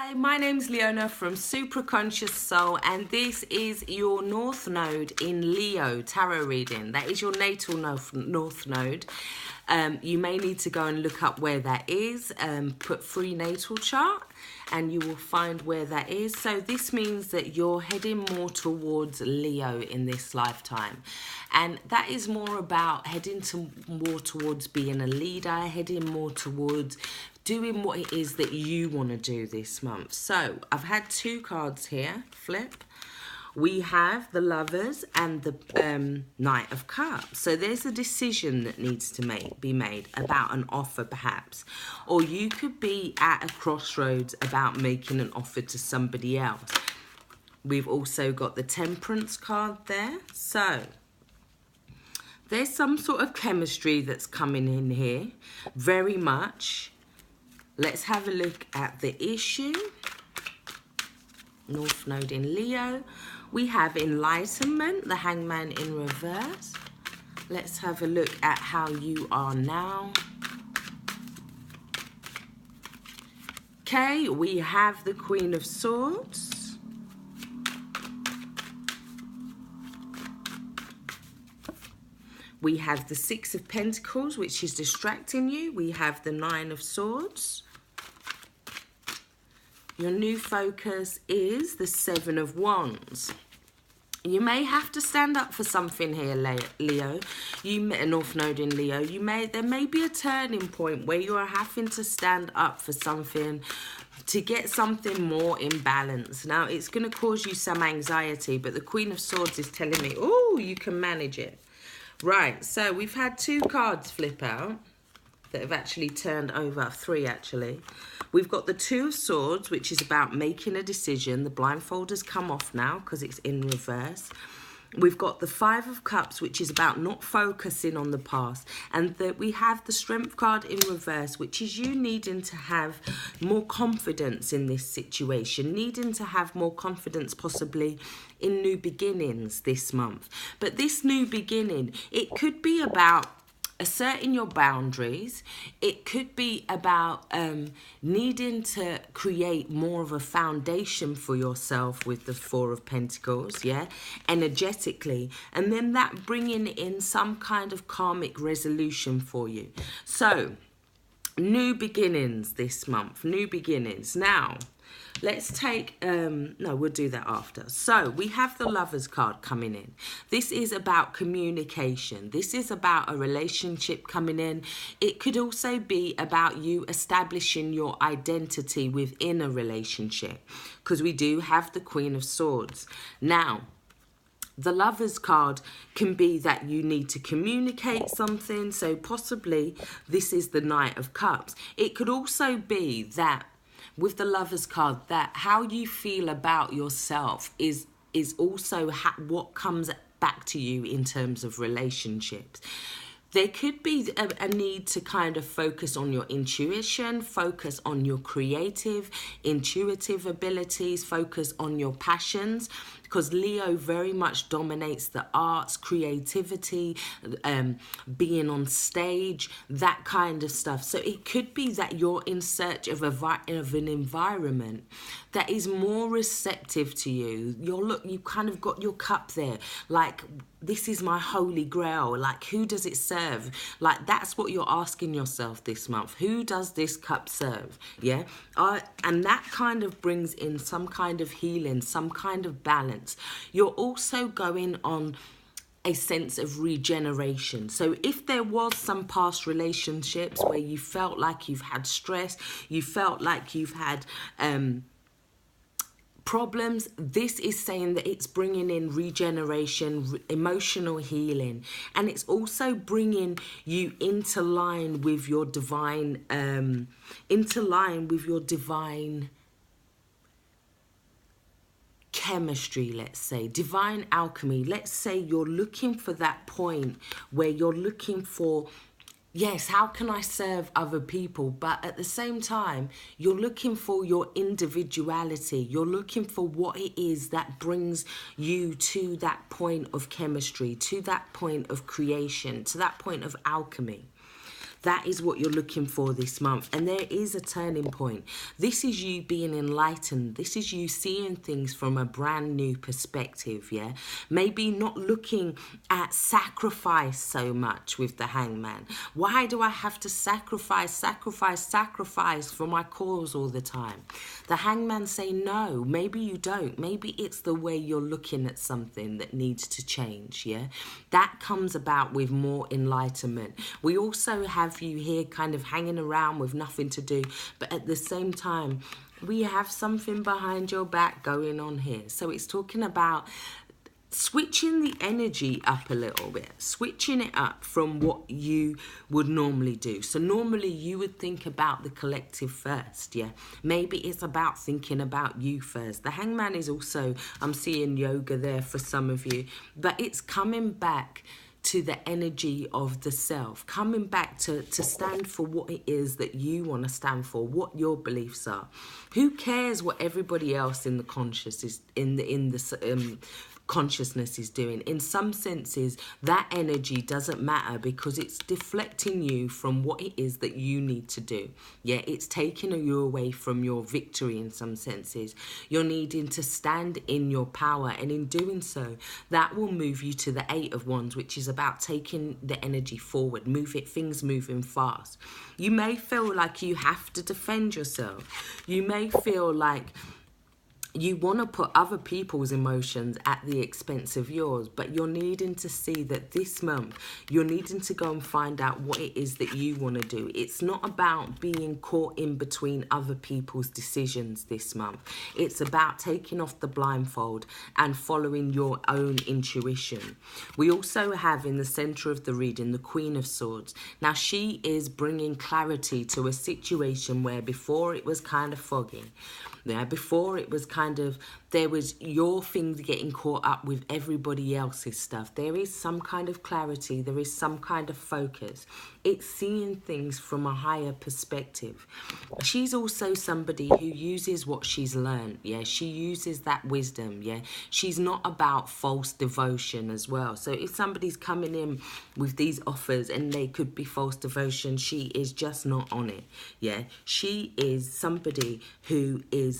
Hi, my name's Leona from Supra Conscioussoul, and this is your North Node in Leo tarot reading. That is your natal North Node. You may need to go and look up where that is, put free natal chart, and you will find where that is. So this means that you're heading more towards Leo in this lifetime. And that is more about heading more towards being a leader, heading more towards doing what it is that you want to do this month. So I've had two cards here, flip. We have the Lovers and the Knight of Cups. So there's a decision that needs to be made about an offer perhaps. Or you could be at a crossroads about making an offer to somebody else. We've also got the Temperance card there. So there's some sort of chemistry that's coming in here, very much. Let's have a look at the issue. North Node in Leo. We have Enlightenment, the Hangman in reverse. Let's have a look at how you are now. Okay, we have the Queen of Swords. We have the Six of Pentacles, which is distracting you. We have the Nine of Swords. Your new focus is the Seven of Wands. You may have to stand up for something here, Leo. North Node in Leo. There may be a turning point where you are having to stand up for something to get something more in balance. Now, it's going to cause you some anxiety, but the Queen of Swords is telling me, oh, you can manage it. Right, so we've had two cards flip out that have actually turned over, three actually. We've got the Two of Swords, which is about making a decision. The blindfold has come off now because it's in reverse. We've got the Five of Cups, which is about not focusing on the past. And we have the Strength card in reverse, which is you needing to have more confidence in this situation, needing to have more confidence possibly in new beginnings this month. But this new beginning, it could be about asserting your boundaries. It could be about needing to create more of a foundation for yourself with the Four of Pentacles, yeah, energetically, and then that bringing in some kind of karmic resolution for you. So new beginnings this month, new beginnings. Now let's take, no, we'll do that after. So we have the Lovers card coming in. This is about communication. This is about a relationship coming in. It could also be about you establishing your identity within a relationship, because we do have the Queen of Swords. Now, the Lovers card can be that you need to communicate something. So possibly this is the Knight of Cups. It could also be that with the Lovers card, that how you feel about yourself is also what comes back to you in terms of relationships. There could be a need to kind of focus on your intuition, focus on your creative, intuitive abilities, focus on your passions, because Leo very much dominates the arts, creativity, being on stage, that kind of stuff. So it could be that you're in search of an environment that is more receptive to you. You kind of got your cup there, like, this is my holy grail. Like, who does it serve? Like, that's what you're asking yourself this month. Who does this cup serve? Yeah. And that kind of brings in some kind of healing, some kind of balance. You're also going on a sense of regeneration. So if there was some past relationships where you felt like you've had stress, you felt like you've had problems, this is saying that it's bringing in regeneration, emotional healing, and it's also bringing you into line with your divine, chemistry, let's say, divine alchemy. Let's say you're looking for that point where you're looking for, yes, how can I serve other people? But at the same time, you're looking for your individuality. You're looking for what it is that brings you to that point of chemistry, to that point of creation, to that point of alchemy. That is what you're looking for this month. And there is a turning point. This is you being enlightened. This is you seeing things from a brand new perspective, yeah? Maybe not looking at sacrifice so much with the Hangman. Why do I have to sacrifice for my cause all the time? The Hangman say no. Maybe you don't. Maybe it's the way you're looking at something that needs to change, yeah? That comes about with more enlightenment. We also have you here kind of hanging around with nothing to do, but at the same time, we have something behind your back going on here. So it's talking about switching the energy up a little bit, switching it up from what you would normally do. So normally you would think about the collective first, yeah? Maybe it's about thinking about you first. The Hangman is also, I'm seeing yoga there for some of you, but it's coming back to the energy of the self, coming back to stand for what it is that you want to stand for, what your beliefs are. Who cares what everybody else in the consciousness is doing? In some senses, that energy doesn't matter because it's deflecting you from what it is that you need to do. Yeah, it's taking you away from your victory in some senses. You're needing to stand in your power, and in doing so, that will move you to the 8 of Wands, which is about taking the energy forward, things moving fast. You may feel like you have to defend yourself. You may feel like you want to put other people's emotions at the expense of yours, but you're needing to see that this month, you're needing to go and find out what it is that you want to do. It's not about being caught in between other people's decisions this month. It's about taking off the blindfold and following your own intuition. We also have in the center of the reading, the Queen of Swords. Now, she is bringing clarity to a situation where before it was kind of foggy. Yeah, before it was kind of, there was your things getting caught up with everybody else's stuff. There is some kind of clarity. There is some kind of focus. It's seeing things from a higher perspective. She's also somebody who uses what she's learned. Yeah, she uses that wisdom. Yeah, she's not about false devotion as well. So if somebody's coming in with these offers and they could be false devotion, she is just not on it. Yeah, she is somebody who is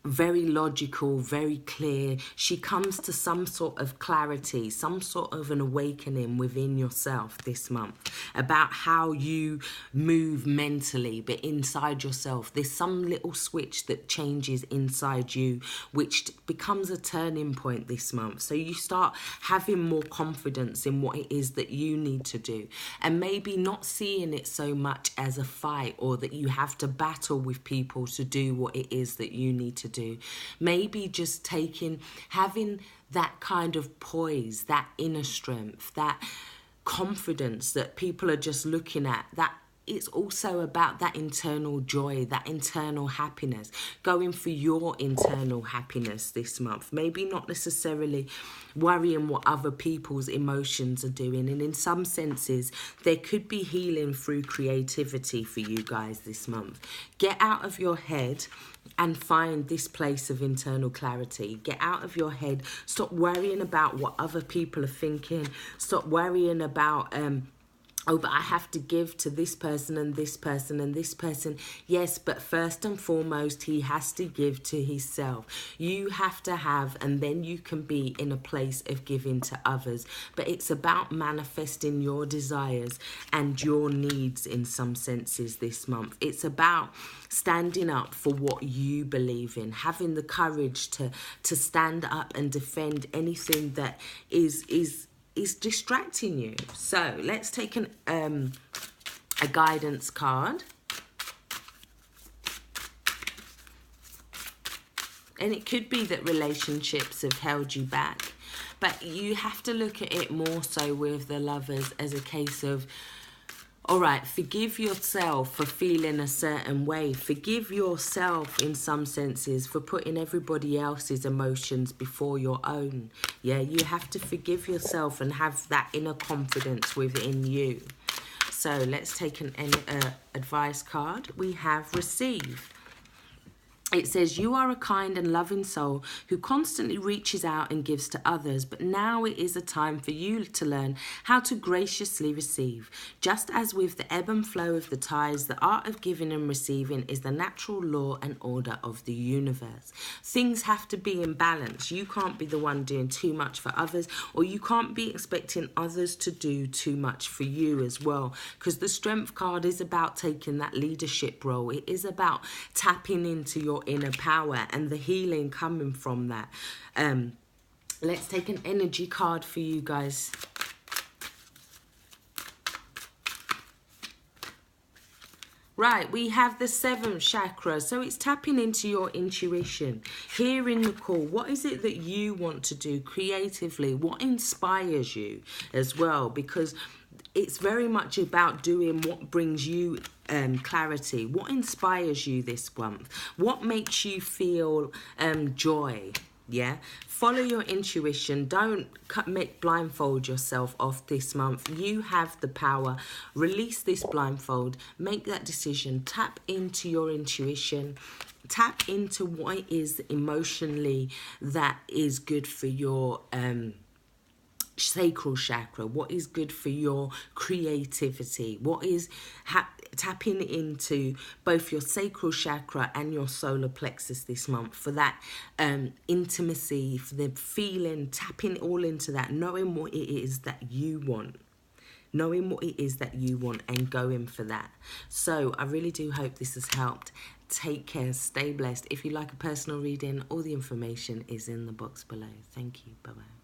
very logical, very clear. She comes to some sort of clarity, some sort of an awakening within yourself this month about how you move mentally, but inside yourself. There's some little switch that changes inside you, which becomes a turning point this month. So you start having more confidence in what it is that you need to do, and maybe not seeing it so much as a fight or that you have to battle with people to do what it is that you need to do. Maybe just having that kind of poise, that inner strength, that confidence that people are just looking at, that it's also about that internal joy, that internal happiness, going for your internal happiness this month. Maybe not necessarily worrying what other people's emotions are doing. And in some senses, there could be healing through creativity for you guys this month. Get out of your head and find this place of internal clarity. Get out of your head. Stop worrying about what other people are thinking. Stop worrying about oh, but I have to give to this person and this person and this person. Yes, but first and foremost, he has to give to himself. You have to have, and then you can be in a place of giving to others. But it's about manifesting your desires and your needs in some senses this month. It's about standing up for what you believe in, having the courage to stand up and defend anything that is distracting you. So let's take a guidance card. And it could be that relationships have held you back, but you have to look at it more so with the Lovers as a case of, all right, forgive yourself for feeling a certain way. Forgive yourself in some senses for putting everybody else's emotions before your own. Yeah, you have to forgive yourself and have that inner confidence within you. So let's take an advice card. We have receive. It says, you are a kind and loving soul who constantly reaches out and gives to others, but now it is a time for you to learn how to graciously receive. Just as with the ebb and flow of the tides, the art of giving and receiving is the natural law and order of the universe. Things have to be in balance. You can't be the one doing too much for others, or you can't be expecting others to do too much for you as well, because the Strength card is about taking that leadership role. It is about tapping into your inner power and the healing coming from that. Let's take an energy card for you guys. Right, we have the 7th chakra. So it's tapping into your intuition, hearing the call. What is it that you want to do creatively? What inspires you as well? Because it's very much about doing what brings you clarity. What inspires you this month? What makes you feel joy? Yeah, follow your intuition. Don't blindfold yourself off this month. You have the power. Release this blindfold. Make that decision. Tap into your intuition. Tap into what it is emotionally that is good for your sacral chakra, what is good for your creativity, what is tapping into both your sacral chakra and your solar plexus this month for that intimacy, for the feeling, tapping all into that, knowing what it is that you want. Knowing what it is that you want and going for that. So I really do hope this has helped. Take care, stay blessed. If you like a personal reading, all the information is in the box below. Thank you. Bye-bye.